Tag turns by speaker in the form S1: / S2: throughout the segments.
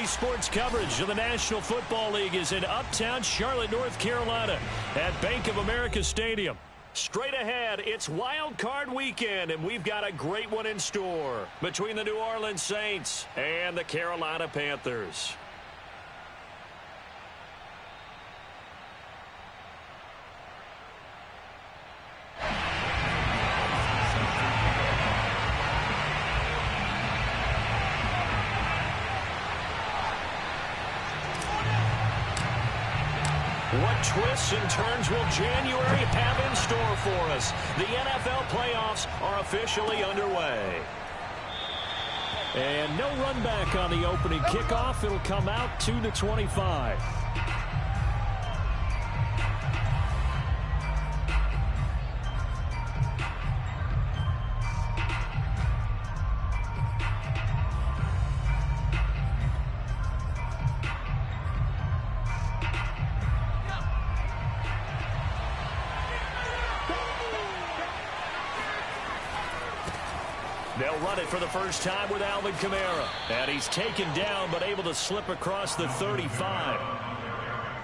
S1: Sports coverage of the National Football League is in uptown Charlotte, North Carolina at Bank of America Stadium. Straight ahead, it's Wild Card Weekend, and we've got a great one in store between the New Orleans Saints and the Carolina Panthers. What twists and turns will January have in store for us? The NFL playoffs are officially underway. And no run back on the opening kickoff. It'll come out 2-25. They'll run it for the first time with Alvin Kamara. And he's taken down but able to slip across the 35.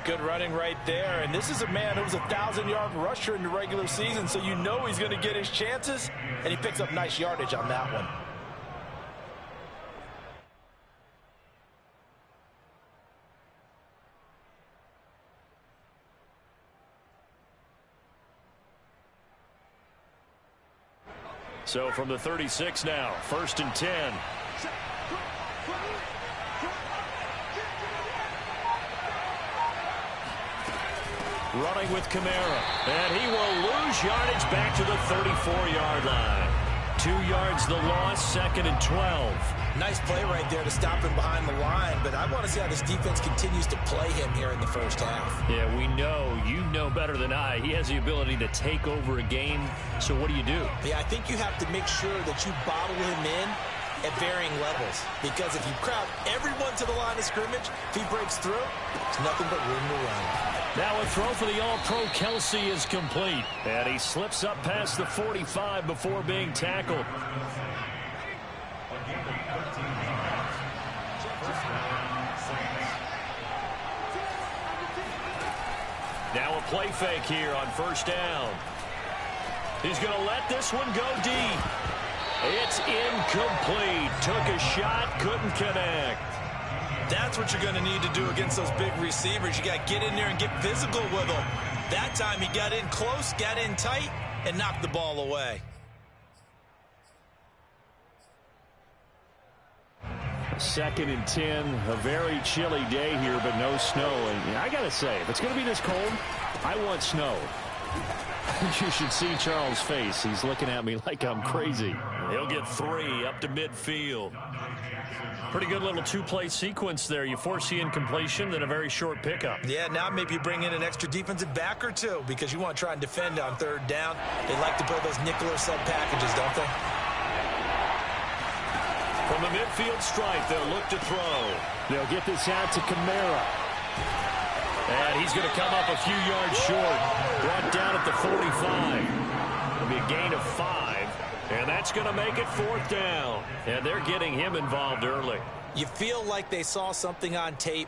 S2: Good running right there. And this is a man who was a 1,000-yard rusher in the regular season, so you know he's going to get his chances. And he picks up nice yardage on that one.
S1: So from the 36 now, 1st and 10. Running with Kamara. And he will lose yardage back to the 34-yard line. 2 yards the loss, 2nd and 12.
S2: Nice play right there to stop him behind the line, but I want to see how this defense continues to play him here in the first half.
S1: Yeah, we know, you know better than I, he has the ability to take over a game. So what do you do?
S2: Yeah, I think you have to make sure that you bottle him in at varying levels, because if you crowd everyone to the line of scrimmage, if he breaks through, it's nothing but room to run.
S1: Now a throw for the All-Pro Kelsey is complete, and he slips up past the 45 before being tackled. Now a play fake here on 1st down. He's going to let this one go deep. It's incomplete. Took a shot, couldn't connect.
S2: That's what you're going to need to do against those big receivers. You got to get in there and get physical with them. That time he got in close, got in tight, and knocked the ball away.
S1: Second and 10, a very chilly day here, but no snow. And I got to say, if it's going to be this cold, I want snow. You should see Charles' face. He's looking at me like I'm crazy. He'll get 3 up to midfield. Pretty good little 2-play sequence there. You force the incompletion, then a very short pickup.
S2: Yeah, now maybe you bring in an extra defensive back or two because you want to try and defend on 3rd down. They like to play those nickel or sub packages, don't they?
S1: From the midfield stripe, they'll look to throw. They'll get this out to Kamara. And he's going to come up a few yards short. Brought down at the 45. It'll be a gain of 5. And that's going to make it 4th down. And they're getting him involved early.
S2: You feel like they saw something on tape.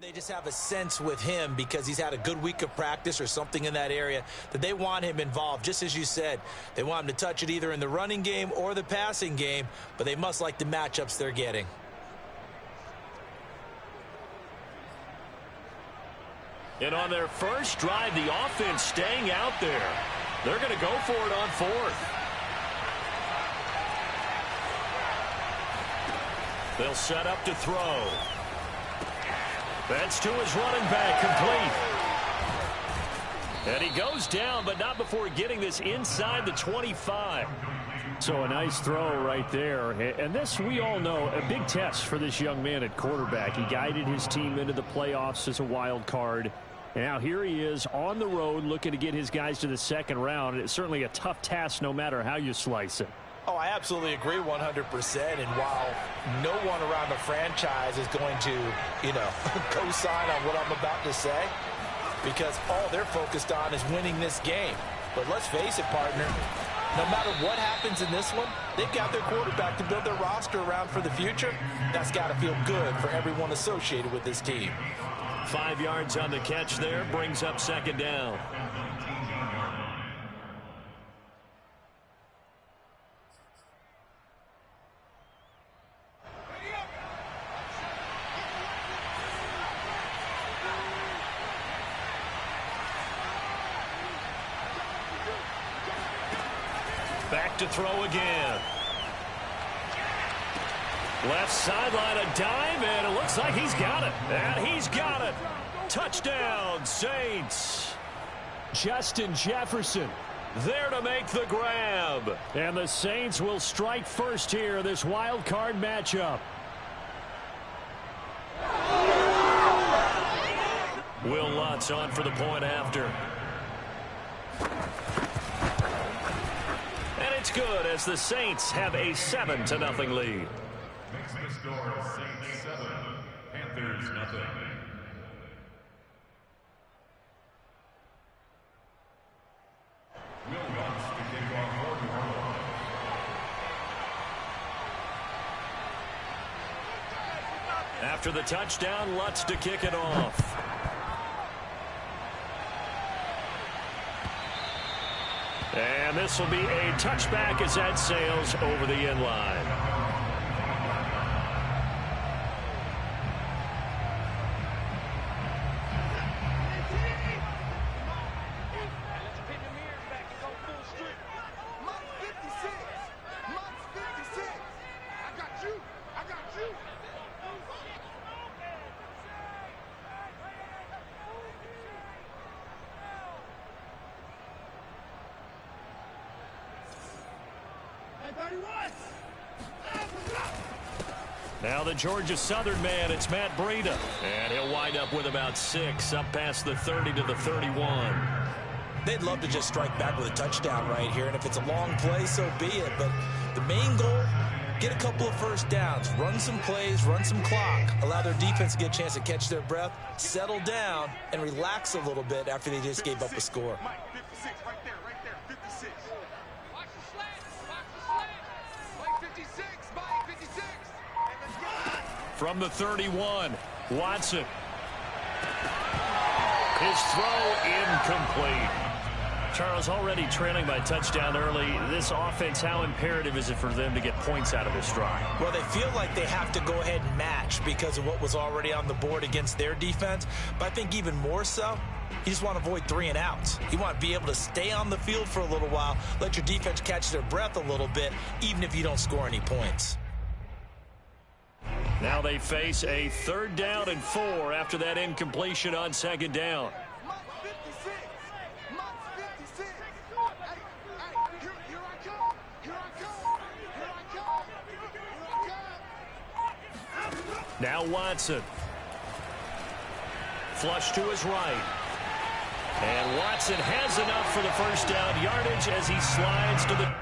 S2: They just have a sense with him because he's had a good week of practice or something in that area that they want him involved. Just as you said, they want him to touch it either in the running game or the passing game, but they must like the matchups they're getting.
S1: And on their first drive, the offense staying out there. They're going to go for it on 4th. They'll set up to throw. That's to his running back, complete. And he goes down, but not before getting this inside the 25. So a nice throw right there. And this, we all know, a big test for this young man at quarterback. He guided his team into the playoffs as a wild card. And now here he is on the road looking to get his guys to the second round. It's certainly a tough task no matter how you slice it.
S2: Oh, I absolutely agree 100%. And while no one around the franchise is going to, co-sign on what I'm about to say, because all they're focused on is winning this game. But let's face it, partner, no matter what happens in this one, they've got their quarterback to build their roster around for the future. That's got to feel good for everyone associated with this team.
S1: 5 yards on the catch there, brings up second down. Back to throw again. Left sideline, a dive, and it looks like he's got it. And he's got it. Touchdown, Saints. Justin Jefferson there to make the grab. And the Saints will strike first here, this wild card matchup. Will Lutz on for the point after. And it's good as the Saints have a 7-0 lead.
S3: Makes the score Saints 7, Panthers nothing. Will Lutz to kick off for New Orleans.
S1: After the touchdown, Lutz to kick it off. And this will be a touchback as that sails over the end line. Now the Georgia Southern man, it's Matt Breida. And he'll wind up with about 6, up past the 30 to the 31.
S2: They'd love to just strike back with a touchdown right here, and if it's a long play, so be it. But the main goal, get a couple of first downs, run some plays, run some clock, allow their defense to get a chance to catch their breath, settle down, and relax a little bit after they just gave up a score.
S3: Mike, 56, right there, 56.
S4: Watch the slant, Mike 56, Mike 56.
S1: From the 31, Watson. His throw incomplete. Charles, already trailing by touchdown early. This offense, how imperative is it for them to get points out of this drive?
S2: Well, they feel like they have to go ahead and match because of what was already on the board against their defense. But I think even more so, you just want to avoid 3 and outs. You want to be able to stay on the field for a little while, let your defense catch their breath a little bit, even if you don't score any points.
S1: Now they face a 3rd down and 4 after that incompletion on 2nd down.
S4: Mike 56, Mike 56. Hey, here I come, here I come, here I come, here I come.
S1: Now Watson. Flush to his right. And Watson has enough for the first down yardage as he slides to the...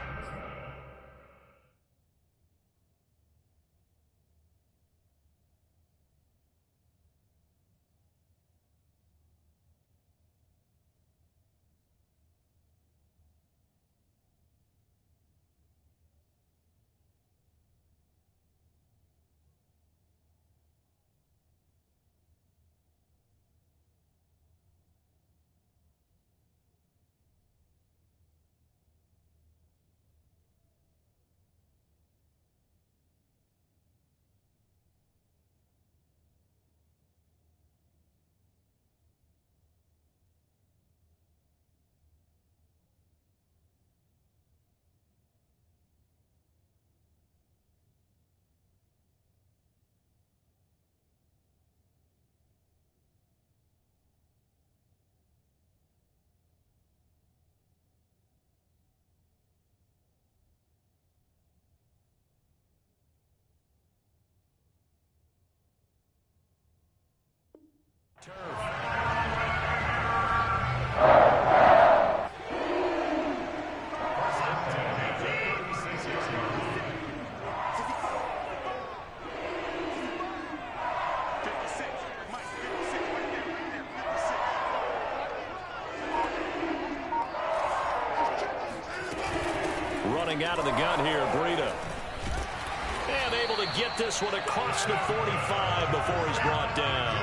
S1: coming out of the gun here, Breida. And able to get this one across the 45 before he's brought down.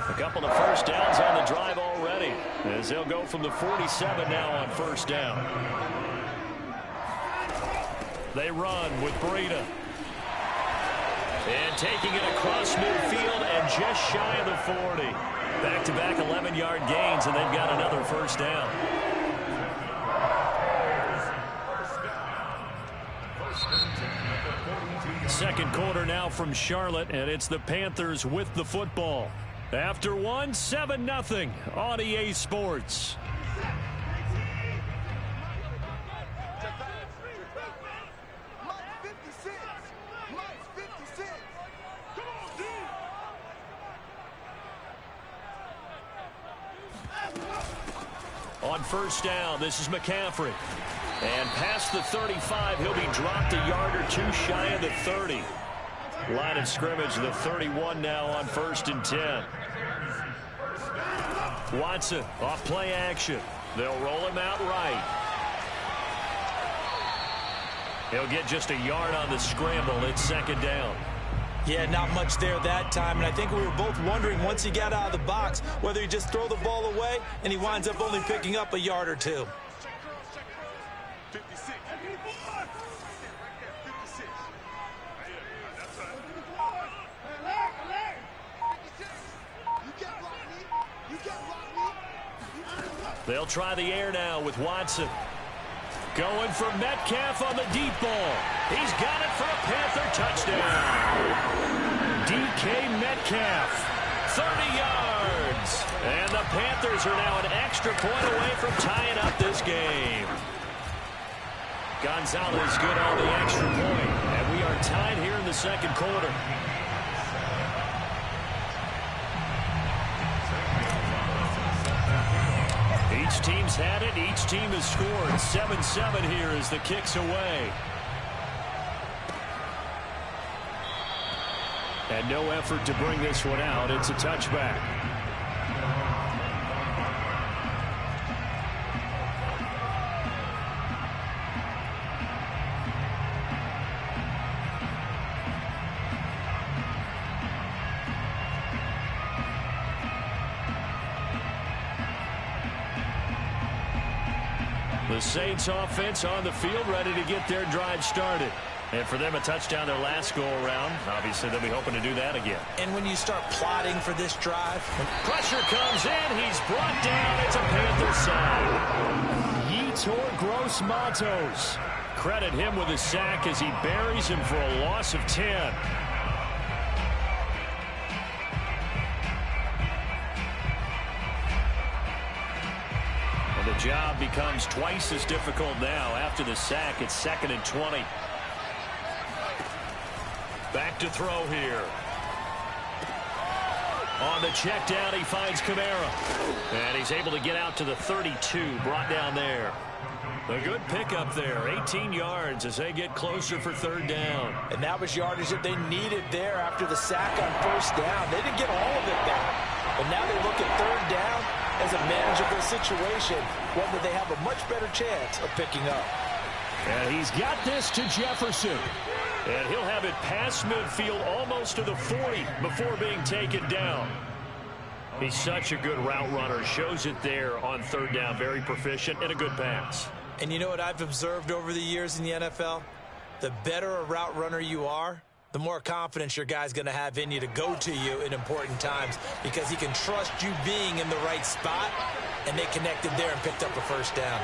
S1: A couple of first downs on the drive already, as they'll go from the 47 now on first down. They run with Breida. And taking it across midfield and just shy of the 40. Back-to-back 11-yard gains, and they've got another first down. Second quarter now from Charlotte, and it's the Panthers with the football. After one, 7-0 on EA Sports. On first down, this is McCaffrey. And past the 35, he'll be dropped a yard or two shy of the 30. Line of scrimmage, the 31 now on 1st and 10. Watson off play action. They'll roll him out right. He'll get just a yard on the scramble. It's second down.
S2: Yeah, not much there that time, and I think we were both wondering once he got out of the box whether he just throw the ball away, and he winds up only picking up a yard or two.
S4: 56.
S1: They'll try the air now with Watson. Going for Metcalf on the deep ball. He's got it for a Panther touchdown. DK Metcalf, 30 yards. And the Panthers are now an extra point away from tying up this game. Gonzalez good on the extra point. And we are tied here in the second quarter. Each team's had it. Each team has scored. 7-7 here as the kick's away. And no effort to bring this one out. It's a touchback. The Saints offense on the field, ready to get their drive started. And for them, a touchdown their last go-around. Obviously, they'll be hoping to do that again.
S2: And when you start plotting for this drive,
S1: when pressure comes in, he's brought down. It's a Panther sack. Yetur Gross-Matos. Credit him with a sack as he buries him for a loss of 10. The job becomes twice as difficult now. After the sack, it's 2nd and 20. Back to throw here. On the check down, he finds Kamara. And he's able to get out to the 32, brought down there. A good pickup there, 18 yards as they get closer for 3rd down.
S2: And that was yardage that they needed there after the sack on 1st down. They didn't get all of it back. But now they look at 3rd down as a manageable situation, one that they have a much better chance of picking up.
S1: And he's got this to Jefferson. And he'll have it past midfield almost to the 40 before being taken down. He's such a good route runner. Shows it there on 3rd down. Very proficient and a good pass.
S2: And you know what I've observed over the years in the NFL? The better a route runner you are, the more confidence your guy's going to have in you to go to you in important times because he can trust you being in the right spot, and they connected there and picked up a 1st down.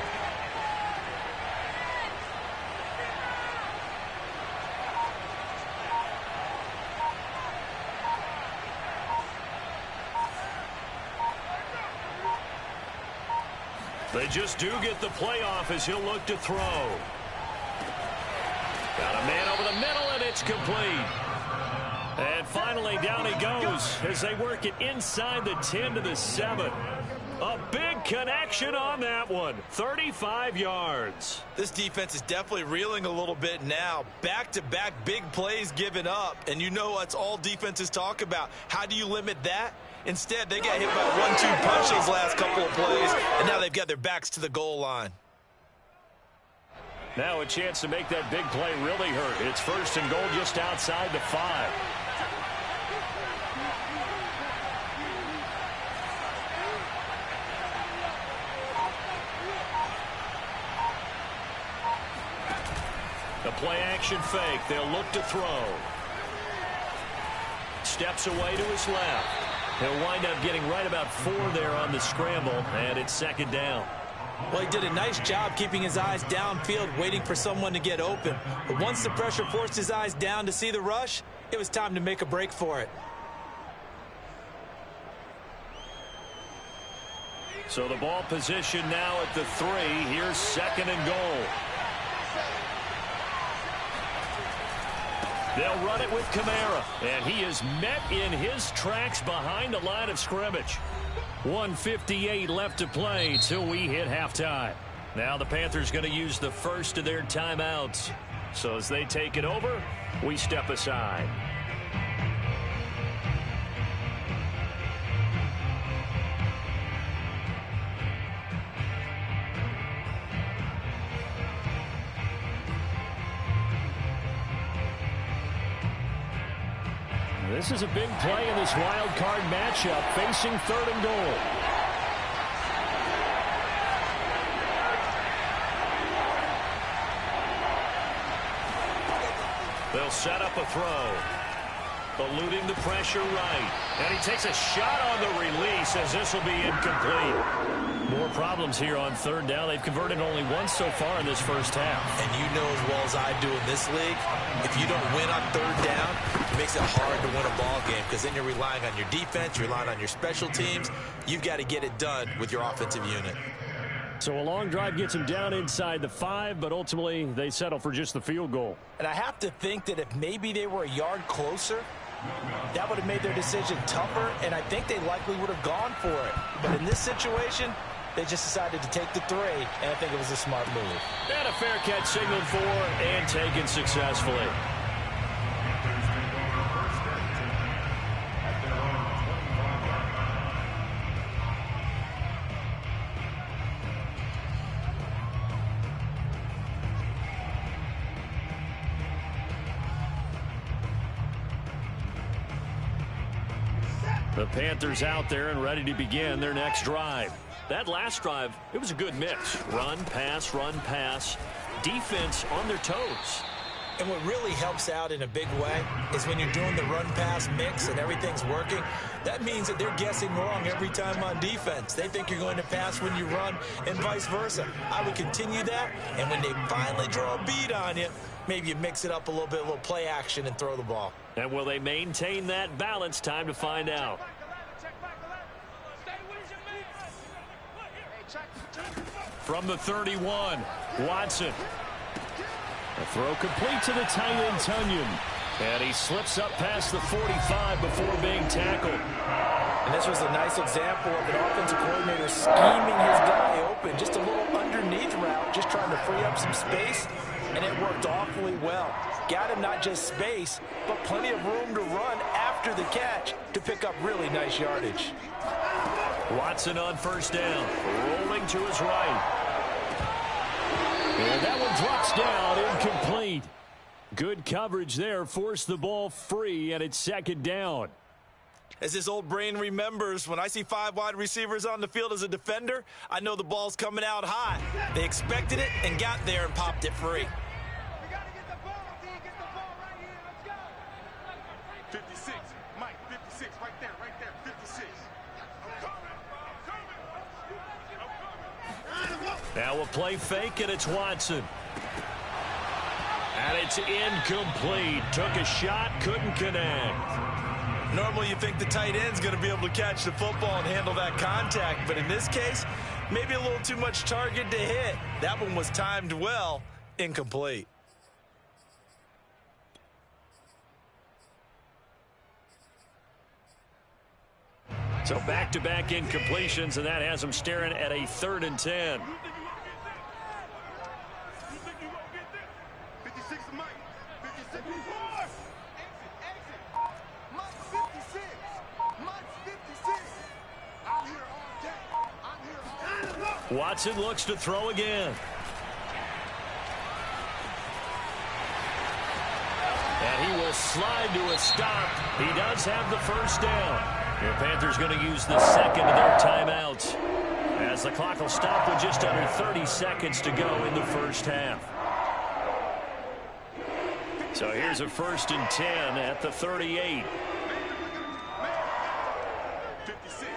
S1: They just do get the playoff as he'll look to throw. Got a man over the middle, and it's complete. And finally, down he goes as they work it inside the 10 to the 7. A big connection on that one. 35 yards.
S2: This defense is definitely reeling a little bit now. Back-to-back big plays given up. And you know that's all defenses talk about. How do you limit that? Instead, they got hit by 1-2 punch those last couple of plays, and now they've got their backs to the goal line.
S1: Now a chance to make that big play really hurt. It's 1st and goal just outside the 5. The play action fake. They'll look to throw. Steps away to his left. He'll wind up getting right about 4 there on the scramble, and it's 2nd down.
S2: Well, he did a nice job keeping his eyes downfield, waiting for someone to get open. But once the pressure forced his eyes down to see the rush, it was time to make a break for it.
S1: So the ball position now at the 3. Here's 2nd and goal. They'll run it with Kamara, and he is met in his tracks behind the line of scrimmage. 1:58 left to play till we hit halftime. Now the Panthers going to use the first of their timeouts. So as they take it over, we step aside. This is a big play in this wild card matchup, facing 3rd and goal. They'll set up a throw. Eluding the pressure right. And he takes a shot on the release as this will be incomplete. More problems here on 3rd down. They've converted only once so far in this first half.
S2: And you know as well as I do in this league, if you don't win on 3rd down, it makes it hard to win a ball game because then you're relying on your defense, you're relying on your special teams. You've got to get it done with your offensive unit.
S1: So a long drive gets them down inside the 5, but ultimately they settle for just the field goal.
S2: And I have to think that if maybe they were a yard closer, that would have made their decision tougher, and I think they likely would have gone for it. But in this situation, they just decided to take the 3, and I think it was a smart move.
S1: And a fair catch signaled for and taken successfully. The Panthers out there and ready to begin their next drive. That last drive, it was a good mix. Run, pass, defense on their toes.
S2: And what really helps out in a big way is when you're doing the run-pass mix and everything's working, that means that they're guessing wrong every time on defense. They think you're going to pass when you run and vice versa. I would continue that, and when they finally draw a beat on you, maybe you mix it up a little bit, a little play action, and throw the ball.
S1: And will they maintain that balance? Time to find out. From the 31, Watson. A throw complete to the tight end, Tunyon. And he slips up past the 45 before being tackled.
S2: And this was a nice example of an offensive coordinator scheming his guy open. Just a little underneath route, just trying to free up some space. And it worked awfully well. Got him not just space, but plenty of room to run after the catch to pick up really nice yardage.
S1: Watson on first down, rolling to his right. And that one drops down, incomplete. Good coverage there, forced the ball free, and it's 2nd down.
S2: As his old brain remembers, when I see 5 wide receivers on the field as a defender, I know the ball's coming out high. They expected it and got there and popped it free.
S4: 56, Mike, 56, right there, 56.
S1: Now a play fake, and it's Watson. And it's incomplete. Took a shot, couldn't connect.
S2: Normally you think the tight end's going to be able to catch the football and handle that contact, but in this case, maybe a little too much target to hit. That one was timed well, incomplete.
S1: So back-to-back incompletions, and that has them staring at a 3rd and 10.
S4: 56, Mike, 56.
S1: Watson looks to throw again. he will slide to a stop. He does have the first down. The Panthers going to use the second of their timeouts, as the clock will stop with just under 30 seconds to go in the first half. So here's a 1st and 10 at the 38.
S4: 56.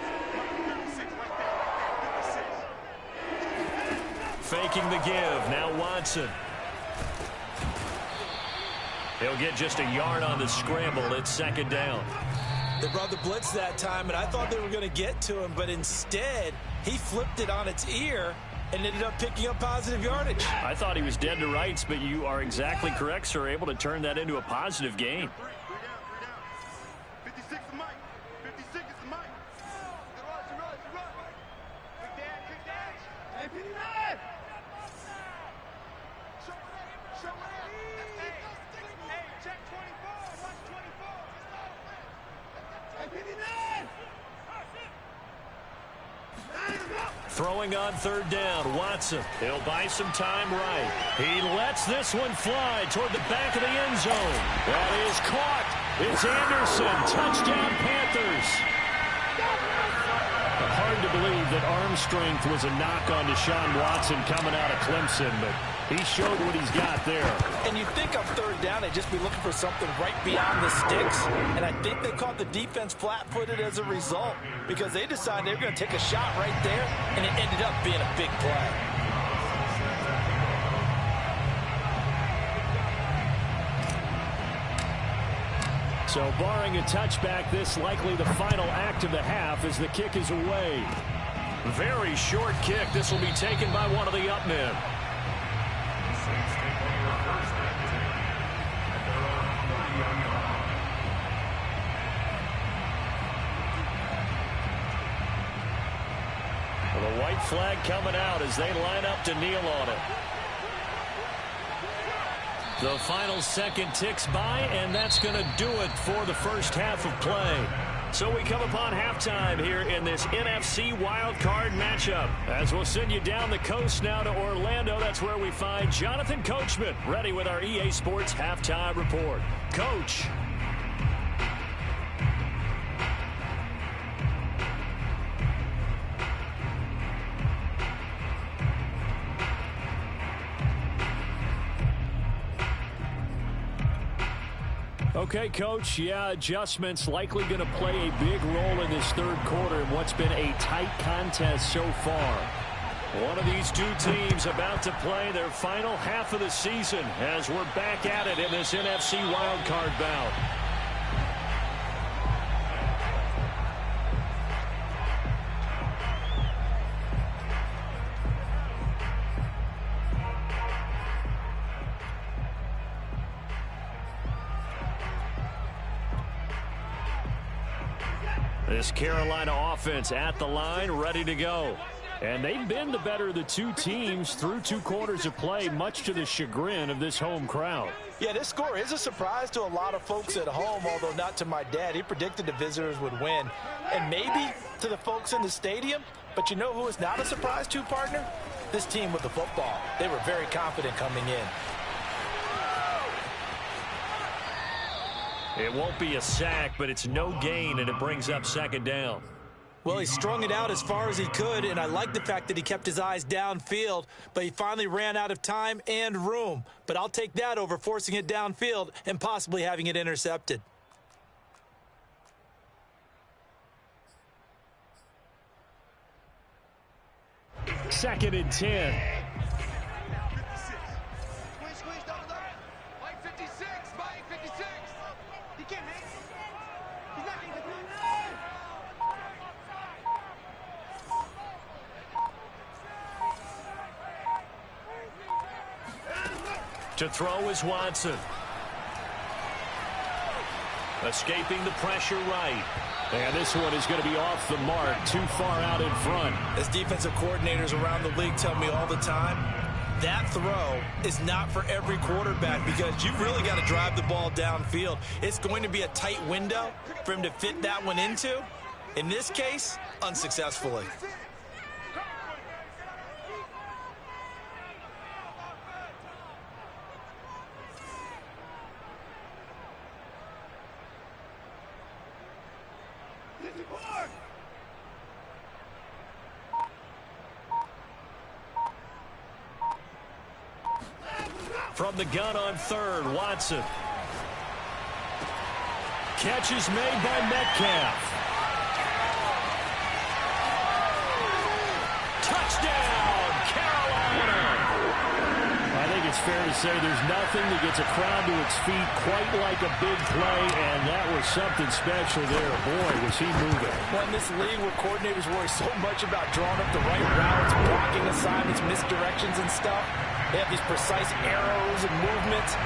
S1: Faking the give. Now Watson. He'll get just a yard on the scramble. It's 2nd down.
S2: They brought the blitz that time, and I thought they were going to get to him, but instead he flipped it on its ear and ended up picking up positive yardage.
S1: I thought he was dead to rights, but you are exactly correct, sir. Able to turn that into a positive gain.
S4: 56 is Mike. 56 is Mike. Good rush. Quick dash. Hey, 59. Show it. Hey, check 24. Watch 24. Hey, 59.
S1: Throwing on 3rd down, Watson. He'll buy some time right. He lets this one fly toward the back of the end zone. That is caught. It's Anderson. Touchdown, Panthers. Hard to believe that arm strength was a knock on Deshaun Watson coming out of Clemson, but he showed what he's got there.
S2: And you think on 3rd down, they'd just be looking for something right beyond the sticks. And I think they caught the defense flat-footed as a result, because they decided they were going to take a shot right there, and it ended up being a big play.
S1: So barring a touchback, this likely the final act of the half as the kick is away. Very short kick. This will be taken by one of the up men. Well, the white flag coming out as they line up to kneel on it. The final second ticks by, and that's going to do it for the first half of play. So we come upon halftime here in this NFC wildcard matchup. As we'll send you down the coast now to Orlando, that's where we find Jonathan Coachman ready with our EA Sports Halftime Report. Coach. Okay, Coach, yeah, adjustments likely going to play a big role in this 3rd quarter in what's been a tight contest so far. One of these two teams about to play their final half of the season as we're back at it in this NFC wildcard bout. This Carolina offense at the line, ready to go. And they've been the better of the two teams through 2 quarters of play, much to the chagrin of this home crowd.
S2: Yeah, this score is a surprise to a lot of folks at home, although not to my dad. He predicted the visitors would win. And maybe to the folks in the stadium, but you know who is not a surprise to, partner? This team with the football. They were very confident coming in.
S1: It won't be a sack, but it's no gain, and it brings up 2nd down.
S2: Well, he strung it out as far as he could, and I like the fact that he kept his eyes downfield, but he finally ran out of time and room. But I'll take that over forcing it downfield and possibly having it intercepted.
S1: Second and 10.
S4: Squeeze, double up. Mike 56. He can't hang. He's not getting the
S1: To throw is Watson. Escaping the pressure right. And this one is going to be off the mark, too far out in front.
S2: As defensive coordinators around the league tell me all the time, that throw is not for every quarterback because you've really got to drive the ball downfield. It's going to be a tight window for him to fit that one into. In this case, unsuccessfully.
S1: From the gun on third, Watson. Catch is made by Metcalf. Touchdown, Carolina! I think it's fair to say there's nothing that gets a crowd to its feet quite like a big play, and that was something special there. Boy, was he moving.
S2: Well, in this league where coordinators worry so much about drawing up the right routes, blocking assignments, misdirections and stuff, they have these precise arrows and movements.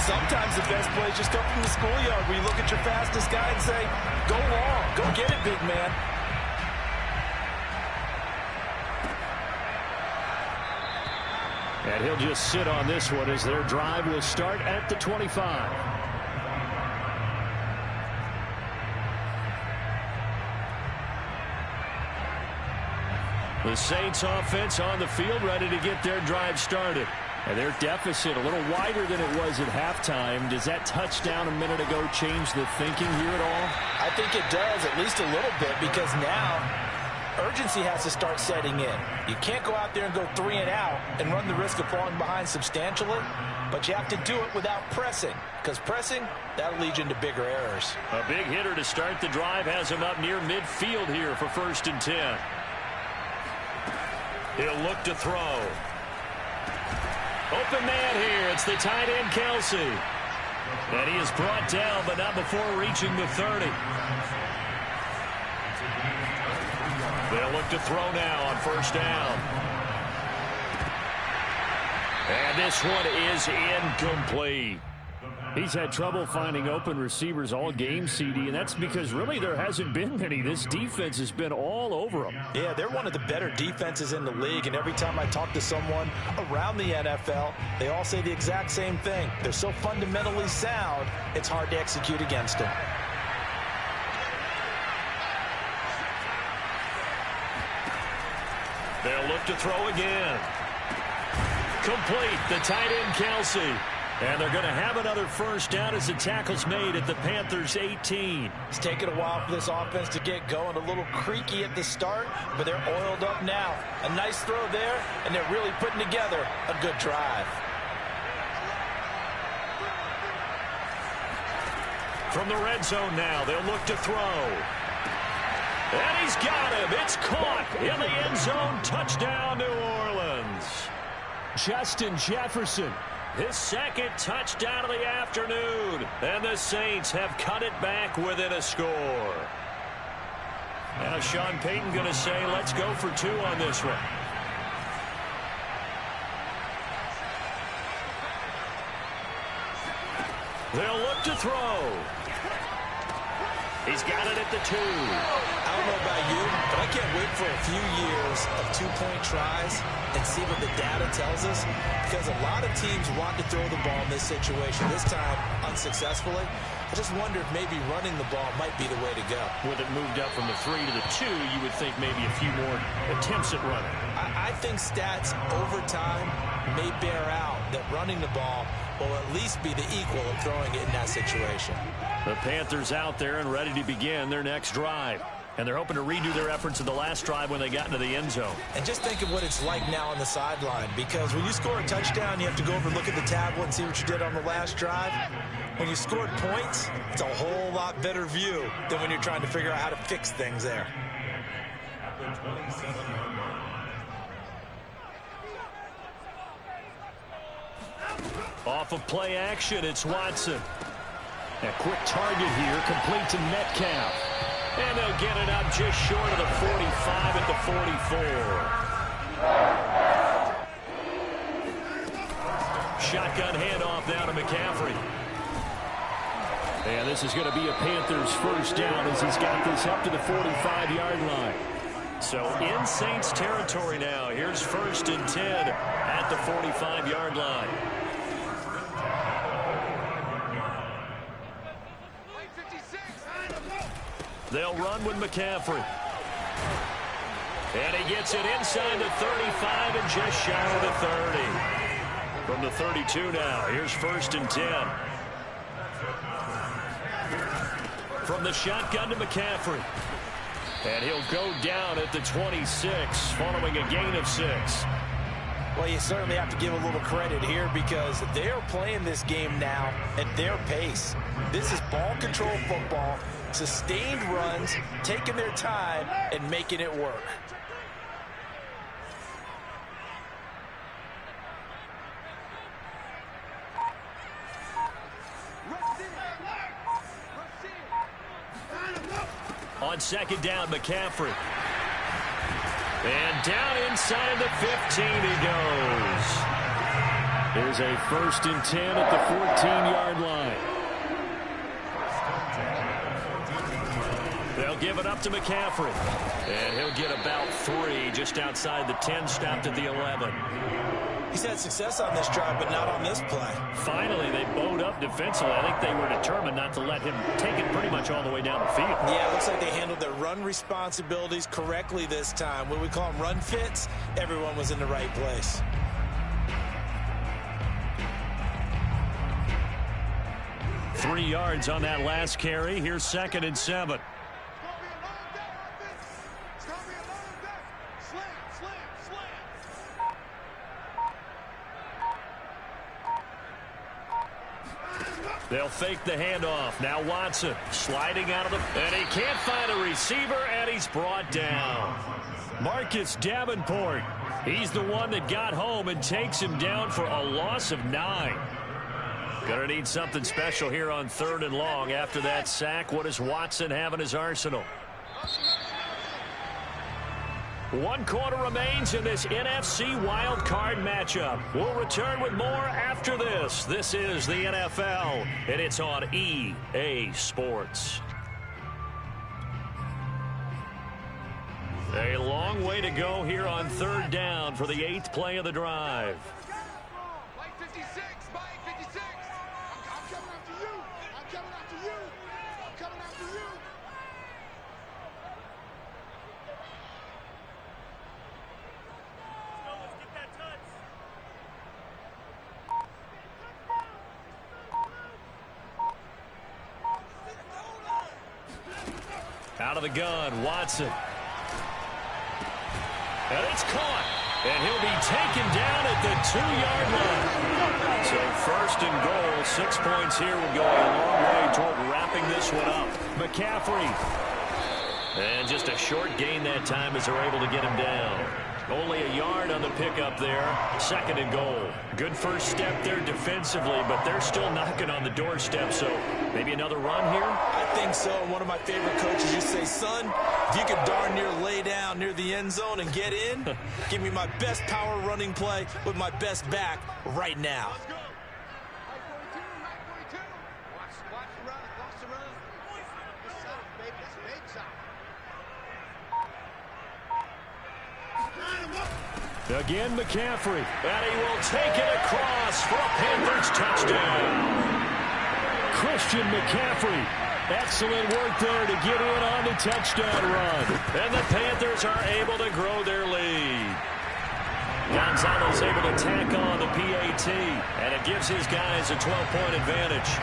S2: Sometimes the best plays just come from the schoolyard where you look at your fastest guy and say, go long, go get it, big man.
S1: And he'll just sit on this one as their drive will start at the 25. The Saints offense on the field ready to get their drive started. And their deficit a little wider than it was at halftime. Does that touchdown a minute ago change the thinking here at all?
S2: I think it does, at least a little bit, because now urgency has to start setting in. You can't go out there and go 3 and out and run the risk of falling behind substantially, but you have to do it without pressing, because pressing, that'll lead you into bigger errors.
S1: A big hitter to start the drive has him up near midfield here for 1st and 10. He'll look to throw. Open man here. It's the tight end, Kelsey. And he is brought down, but not before reaching the 30. They'll look to throw now on 1st down. And this one is incomplete. He's had trouble finding open receivers all game, CD, and that's because really there hasn't been many. This defense has been all over them.
S2: Yeah, they're one of the better defenses in the league, and every time I talk to someone around the NFL, they all say the exact same thing. They're so fundamentally sound, it's hard to execute against them.
S1: They'll look to throw again. Complete, the tight end, Kelsey. And they're going to have another 1st down as the tackle's made at the Panthers' 18.
S2: It's taken a while for this offense to get going. A little creaky at the start, but they're oiled up now. A nice throw there, and they're really putting together a good drive.
S1: From the red zone now, they'll look to throw. And he's got him. It's caught in the end zone. Touchdown, New Orleans. Justin Jefferson. His 2nd touchdown of the afternoon. And the Saints have cut it back within a score. Now Sean Payton going to say, let's go for 2 on this one. They'll look to throw. He's got it at the 2.
S2: I don't know about you, but I can't wait for a few years of 2-point tries and see what the data tells us, because a lot of teams want to throw the ball in this situation, this time unsuccessfully. I just wonder if maybe running the ball might be the way to go.
S1: With it moved up from the 3 to the 2, you would think maybe a few more attempts at running.
S2: I think stats over time may bear out that running the ball will at least be the equal of throwing it in that situation.
S1: The Panthers out there and ready to begin their next drive. And they're hoping to redo their efforts in the last drive when they got into the end zone.
S2: And just think of what it's like now on the sideline, because when you score a touchdown, you have to go over and look at the tablet and see what you did on the last drive. When you scored points, it's a whole lot better view than when you're trying to figure out how to fix things there.
S1: Off of play action, it's Watson. A quick target here, complete to Metcalf. And they'll get it up just short of the 45 at the 44. Shotgun handoff now to McCaffrey. And this is going to be a Panthers 1st down as he's got this up to the 45-yard line. So in Saints territory now. Here's 1st and 10 at the 45-yard line. They'll run with McCaffrey. And he gets it inside the 35 and just shy of the 30. From the 32 now, here's 1st and 10. From the shotgun to McCaffrey. And he'll go down at the 26 following a gain of 6.
S2: Well, you certainly have to give a little credit here because they're playing this game now at their pace. This is ball control football, sustained runs, taking their time, and making it work.
S1: On second down, McCaffrey. And down inside the 15 he goes. There's a 1st and 10 at the 14-yard line. They'll give it up to McCaffrey. And he'll get about 3 just outside the 10, stopped at the 11.
S2: He's had success on this drive, but not on this play.
S1: Finally, they bowed up defensively. I think they were determined not to let him take it pretty much all the way down the field.
S2: Yeah, it looks like they handled their run responsibilities correctly this time. When we call them run fits, everyone was in the right place.
S1: Three yards on that last carry. Here's 2nd and 7. They'll fake the handoff. Now Watson sliding out of the... And he can't find a receiver, and he's brought down. Marcus Davenport. He's the one that got home and takes him down for a loss of 9. Gonna need something special here on 3rd and long. After that sack, what does Watson have in his arsenal? 1 quarter remains in this NFC wild card matchup. We'll return with more after this. This is the NFL, and it's on EA Sports. A long way to go here on 3rd down for the 8th play of the drive.
S4: Mike 56, Mike 56. I'm coming after you. I'm coming after you. I'm coming after you.
S1: Out of the gun, Watson. And it's caught. And he'll be taken down at the 2-yard line. So 1st and goal, 6 points here will go a long way toward wrapping this one up. McCaffrey. And just a short gain that time as they're able to get him down. Only a yard on the pickup there. 2nd and goal. Good first step there defensively, but they're still knocking on the doorstep, so maybe another run here?
S2: I think so. One of my favorite coaches used to say, son, if you could darn near lay down near the end zone and get in, give me my best power running play with my best back right now.
S4: Let's go. Mike 42, Mike 42. Watch the run. Watch the run. Good side, baby. That's a big side.
S1: Again, McCaffrey. And he will take it across for a Panthers touchdown. Christian McCaffrey. Excellent work there to get in on the touchdown run. And the Panthers are able to grow their lead. Gonzalez able to tack on the PAT. And it gives his guys a 12-point advantage.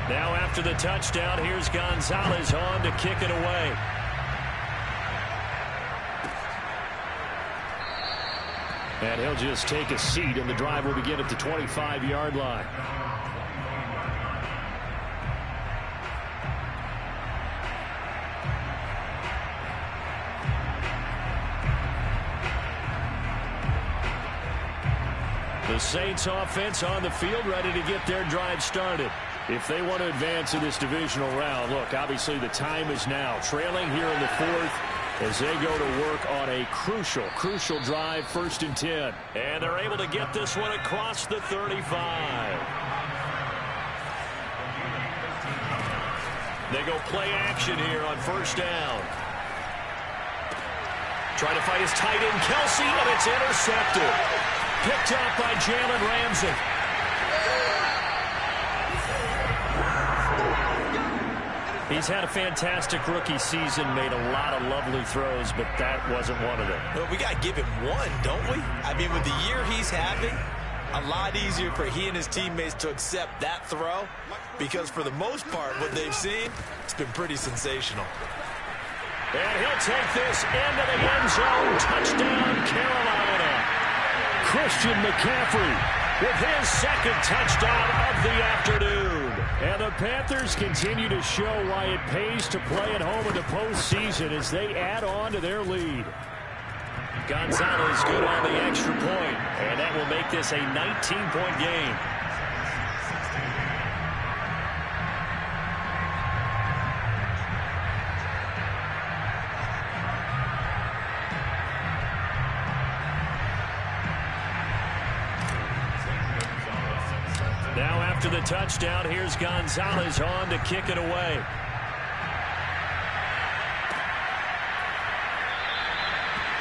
S1: Now after the touchdown, here's Gonzalez on to kick it away. And he'll just take a seat, and the drive will begin at the 25-yard line. The Saints offense on the field, ready to get their drive started. If they want to advance in this divisional round, look, obviously the time is now. Trailing here in the 4th as they go to work on a crucial drive, 1st and 10. And they're able to get this one across the 35. They go play action here on 1st down. Trying to fight his tight end, Kelsey, and it's intercepted. Picked up by Jalen Ramsey. He's had a fantastic rookie season, made a lot of lovely throws, but that wasn't one of them.
S2: Well, we got to give him one, don't we? I mean, with the year he's having, a lot easier for he and his teammates to accept that throw because for the most part, what they've seen, it's been pretty sensational.
S1: And he'll take this into the end zone. Touchdown, Carolina. Christian McCaffrey with his second touchdown of the afternoon. And the Panthers continue to show why it pays to play at home in the postseason as they add on to their lead. Gonzalez good on the extra point, and that will make this a 19-point game. Now after the touchdown, here's Gonzalez on to kick it away.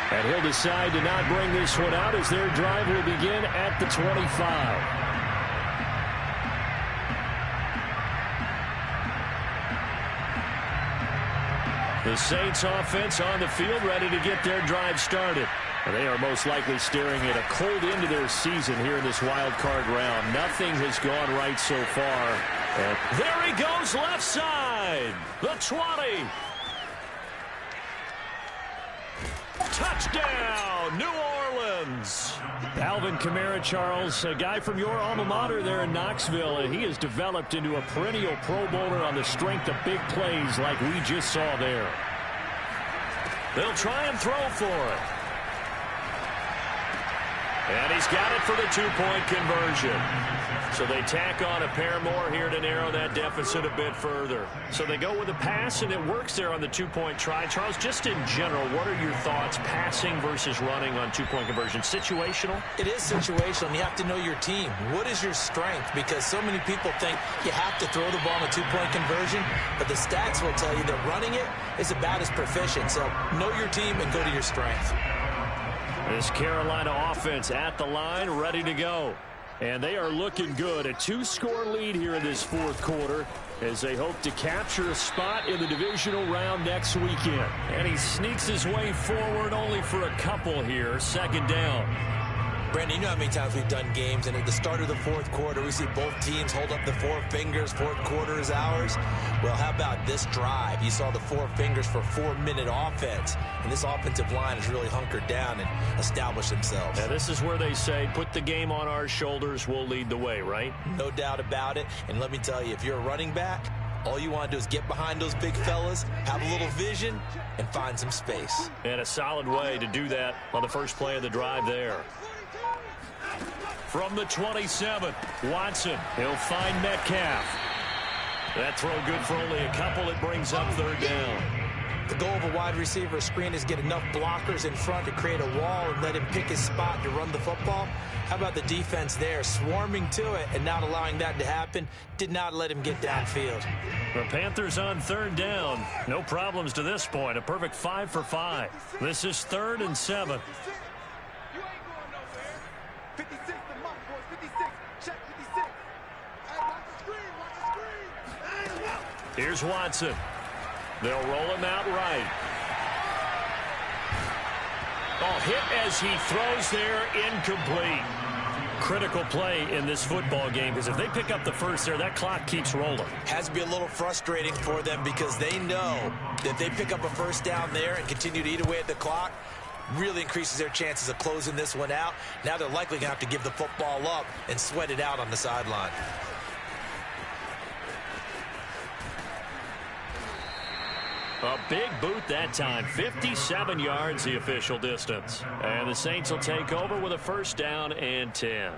S1: And he'll decide to not bring this one out as their drive will begin at the 25. The Saints offense on the field ready to get their drive started. And they are most likely staring at a cold end to their season here in this wild card round. Nothing has gone right so far. And there he goes left side. The 20. Touchdown, New Orleans. Alvin Kamara, Charles, a guy from your alma mater there in Knoxville, and he has developed into a perennial Pro Bowler on the strength of big plays like we just saw there. They'll try and throw for it. And he's got it for the two-point conversion. So they tack on a pair more here to narrow that deficit a bit further. So they go with a pass, and it works there on the two-point try. Charles, just in general, what are your thoughts passing versus running on two-point conversion? Situational?
S2: It is situational, and you have to know your team. What is your strength? Because so many people think you have to throw the ball in a two-point conversion, but the stats will tell you that running it is about as proficient. So know your team and go to your strength.
S1: This Carolina offense at the line, ready to go. And they are looking good. A two-score lead here in this fourth quarter as they hope to capture a spot in the divisional round next weekend. And he sneaks his way forward only for a couple here. Second down.
S2: Brandon, you know how many times we've done games, and at the start of the fourth quarter, we see both teams hold up the four fingers, fourth quarter is ours. Well, how about this drive? You saw the four fingers for 4-minute offense, and this offensive line has really hunkered down and established themselves.
S1: Now, this is where they say, put the game on our shoulders, we'll lead the way, right?
S2: No doubt about it, and let me tell you, if you're a running back, all you want to do is get behind those big fellas, have a little vision, and find some space.
S1: And a solid way to do that on the first play of the drive there. From the 27, Watson. He'll find Metcalf. That throw good for only a couple. It brings up third down.
S2: The goal of a wide receiver screen is get enough blockers in front to create a wall and let him pick his spot to run the football. How about the defense there, swarming to it and not allowing that to happen? Did not let him get downfield.
S1: The Panthers on third down. No problems to this point. A perfect 5 for 5. This is 3rd and 7.
S4: You ain't going nowhere. 56 the month, boys. 56. Check 56. Hey, watch the screen. Watch the screen.
S1: Here's Watson. They'll roll him out right. Oh, hit as he throws there, incomplete. Critical play in this football game because if they pick up the first there, that clock keeps rolling.
S2: Has to be a little frustrating for them because they know that if they pick up a first down there and continue to eat away at the clock, really increases their chances of closing this one out. Now they're likely going to have to give the football up and sweat it out on the sideline.
S1: A big boot that time. 57 yards the official distance. And the Saints will take over with a first down and 10.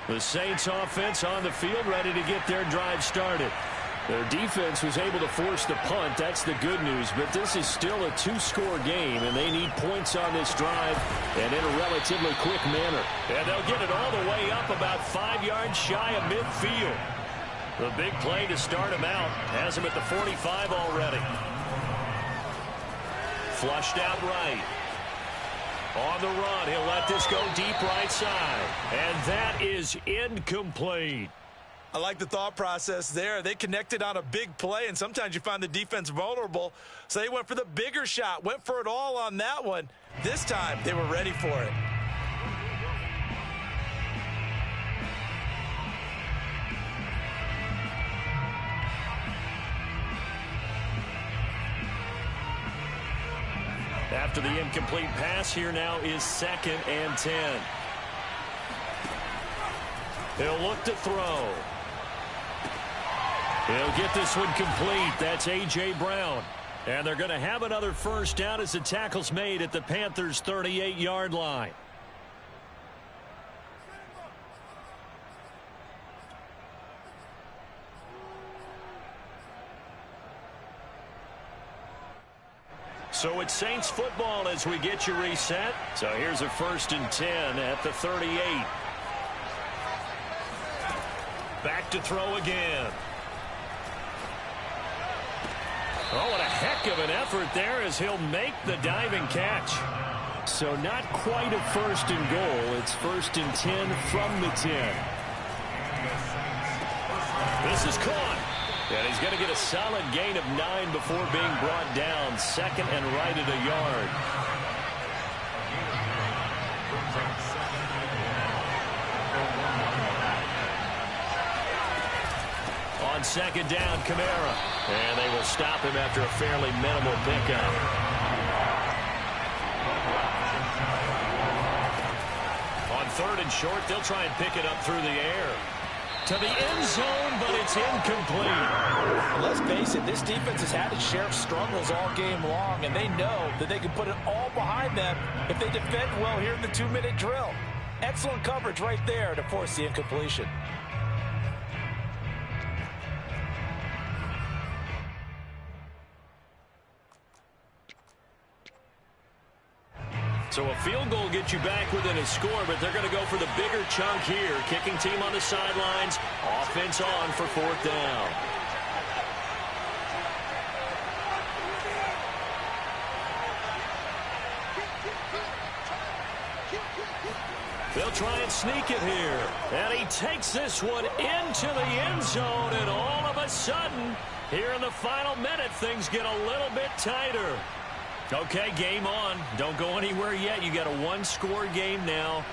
S1: The Saints offense on the field ready to get their drive started. Their defense was able to force the punt. That's the good news. But this is still a two-score game, and they need points on this drive and in a relatively quick manner. And they'll get it all the way up about 5 yards shy of midfield. The big play to start him out has him at the 45 already. Flushed out right. On the run, he'll let this go deep right side. And that is incomplete.
S2: I like the thought process there. They connected on a big play, and sometimes you find the defense vulnerable. So they went for the bigger shot, went for it all on that one. This time, they were ready for it.
S1: After the incomplete pass, here now is 2nd and 10. He'll look to throw. He'll get this one complete. That's A.J. Brown. And they're going to have another first down as the tackle's made at the Panthers' 38-yard line. So it's Saints football as we get you reset. So here's a 1st and 10 at the 38. Back to throw again. Oh, what a heck of an effort there as he'll make the diving catch. So not quite a 1st and goal. It's 1st and 10 from the 10. This is caught. And he's going to get a solid gain of 9 before being brought down. 2nd and right at a yard. On 2nd down, Kamara. And they will stop him after a fairly minimal pickup. On 3rd and short, they'll try and pick it up through the air. To the end zone, but it's incomplete.
S2: Let's face it, this defense has had its share of struggles all game long, and they know that they can put it all behind them if they defend well here in the 2-minute drill. Excellent coverage right there to force the incompletion.
S1: So a field goal gets you back within a score, but they're going to go for the bigger chunk here. Kicking team on the sidelines. Offense on for 4th down. They'll try and sneak it here. And he takes this one into the end zone, and all of a sudden, here in the final minute, things get a little bit tighter. Okay, game on. Don't go anywhere yet. You got a 1-score game now.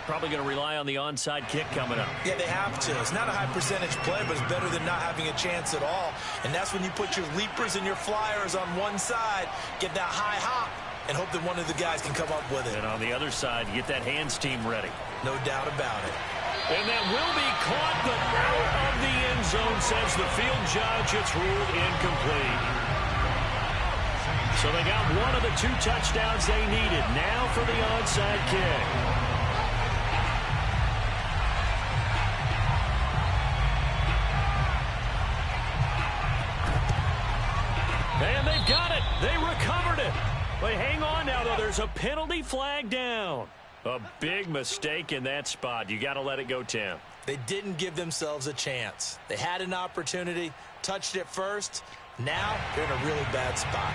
S1: Probably going to rely on the onside kick coming up.
S2: Yeah, they have to. It's not a high percentage play, but it's better than not having a chance at all. And that's when you put your leapers and your flyers on one side, get that high hop, and hope that one of the guys can come up with it.
S1: And on the other side, you get that hands team ready.
S2: No doubt about it.
S1: And that will be caught, but out of the end zone, says the field judge. It's ruled incomplete. So they got one of the 2 touchdowns they needed. Now for the onside kick. And they've got it. They recovered it. But hang on now, though. There's a penalty flag down. A big mistake in that spot. You got to let it go, Tim.
S2: They didn't give themselves a chance. They had an opportunity, touched it first. Now they're in a really bad spot.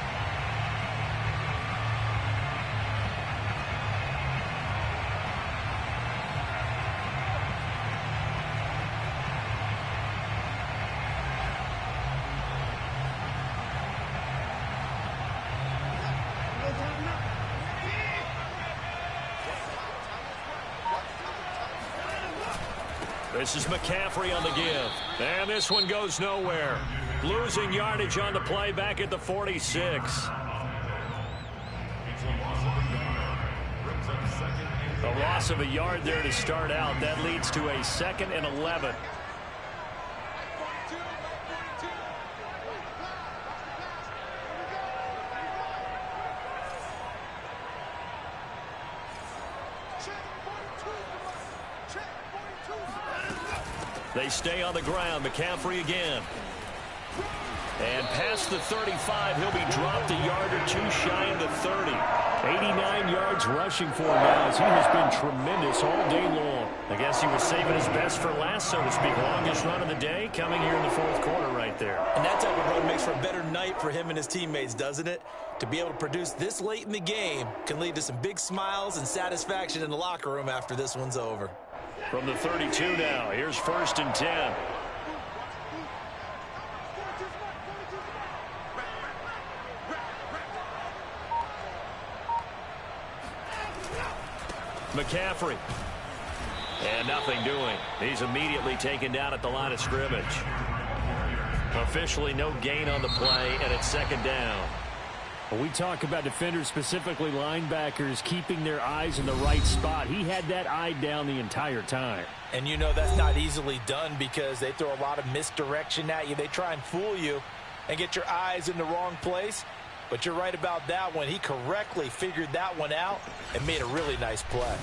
S1: This is McCaffrey on the give. And this one goes nowhere. Losing yardage on the play back at the 46. A loss of a yard there to start out. That leads to a 2nd and 11. They stay on the ground. McCaffrey again. And past the 35, he'll be dropped a yard or 2 shy of the 30. 89 yards rushing for him now as he has been tremendous all day long. I guess he was saving his best for last, so to speak. Longest run of the day coming here in the 4th quarter right there.
S2: And that type of run makes for a better night for him and his teammates, doesn't it? To be able to produce this late in the game can lead to some big smiles and satisfaction in the locker room after this one's over.
S1: From the 32 now, here's 1st and 10. McCaffrey. And nothing doing. He's immediately taken down at the line of scrimmage. Officially no gain on the play, and it's 2nd down.
S5: When we talk about defenders, specifically linebackers, keeping their eyes in the right spot. He had that eye down the entire time.
S2: And you know that's not easily done because they throw a lot of misdirection at you. They try and fool you and get your eyes in the wrong place. But you're right about that one. He correctly figured that one out and made a really nice play.